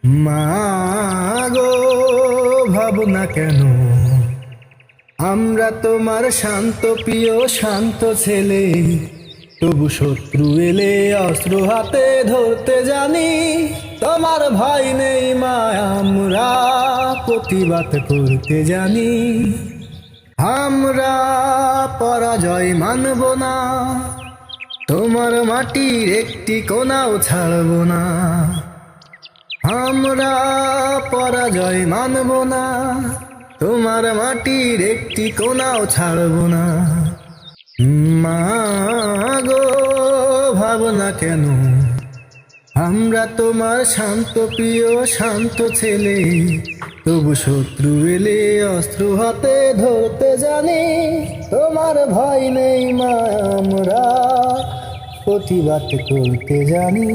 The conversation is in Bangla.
মাগো ভাবনা কেন, আমরা তোমার শান্ত প্রিয় শান্ত ছেলে, তবু শত্রু এলে অস্ত্র হাতে ধরতে জানি। তোমার ভয় নেই মা, আমরা প্রতিবাদ করতে জানি। আমরা পরাজয় মানব না, তোমার মাটির একটি কোনাও ছাড়ব না। আমরা পরাজয় মানব না, তোমার মাটির একটি কোনাও ছাড়ব না। মাগো ভাবনা কেন, আমরা তোমার শান্ত প্রিয় শান্ত ছেলে, তবু শত্রু এলে অস্ত্র হাতে ধরতে জানি। তোমার ভয় নেই মা, আমরা প্রতিবাদ করতে জানি।